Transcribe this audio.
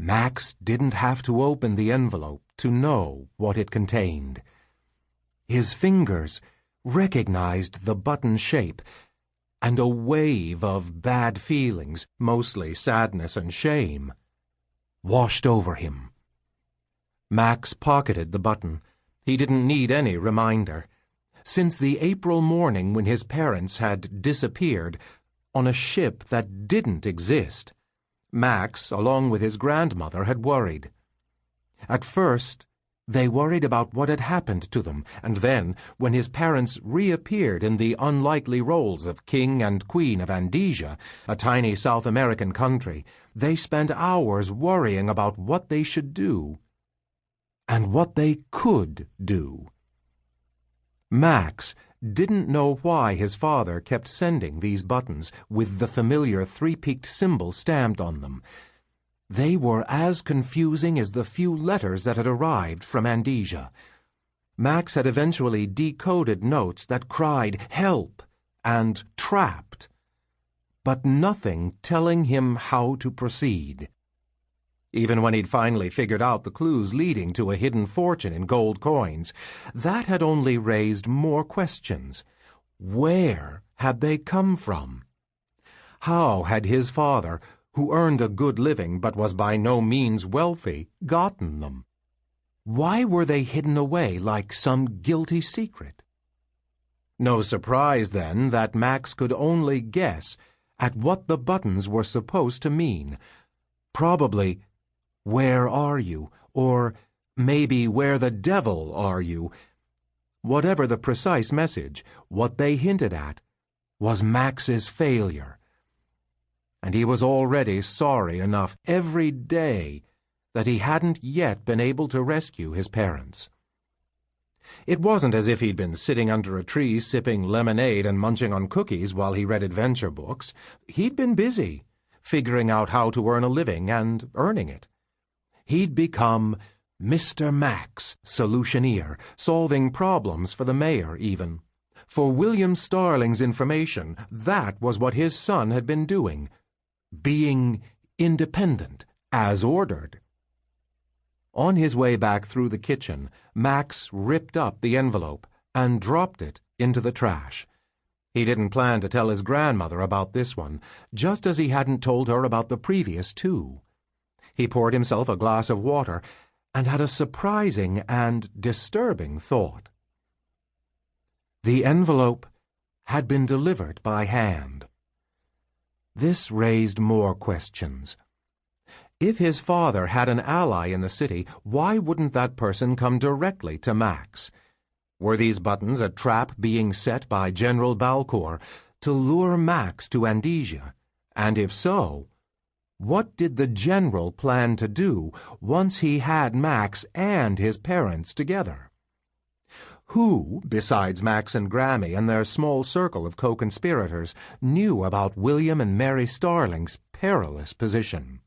Max didn't have to open the envelope to know what it contained. His fingers recognized the button shape, and a wave of bad feelings, mostly sadness and shame, washed over him. Max pocketed the button. He didn't need any reminder. Since the April morning when his parents had disappeared on a ship that didn't exist, Max, along with his grandmother, had worried. At first, they worried about what had happened to them, and then, when his parents reappeared in the unlikely roles of King and Queen of Andesia, a tiny South American country, they spent hours worrying about what they should do and what they could do. Max didn't know why his father kept sending these buttons with the familiar three-peaked symbol stamped on them. They were as confusing as the few letters that had arrived from Andesia. Max had eventually decoded notes that cried "help" and "trapped," but nothing telling him how to proceed. Even when he'd finally figured out the clues leading to a hidden fortune in gold coins, that had only raised more questions. Where had they come from? How had his father, who earned a good living but was by no means wealthy, gotten them? Why were they hidden away like some guilty secret? No surprise, then, that Max could only guess at what the buttons were supposed to mean. Probably, "Where are you?" or maybe "Where the devil are you?" Whatever the precise message, what they hinted at was Max's failure. And he was already sorry enough every day that he hadn't yet been able to rescue his parents. It wasn't as if he'd been sitting under a tree sipping lemonade and munching on cookies while he read adventure books. He'd been busy, figuring out how to earn a living and earning it. He'd become Mr. Max, solutioneer, solving problems for the mayor even. For William Starling's information, that was what his son had been doing, being independent, as ordered. On his way back through the kitchen, Max ripped up the envelope and dropped it into the trash. He didn't plan to tell his grandmother about this one, just as he hadn't told her about the previous two. He poured himself a glass of water and had a surprising and disturbing thought. The envelope had been delivered by hand. This raised more questions. If his father had an ally in the city, why wouldn't that person come directly to Max? Were these buttons a trap being set by General Balcour to lure Max to Andesia? And if so, what did the general plan to do once he had Max and his parents together? Who, besides Max and Grammy and their small circle of co-conspirators, knew about William and Mary Starling's perilous position?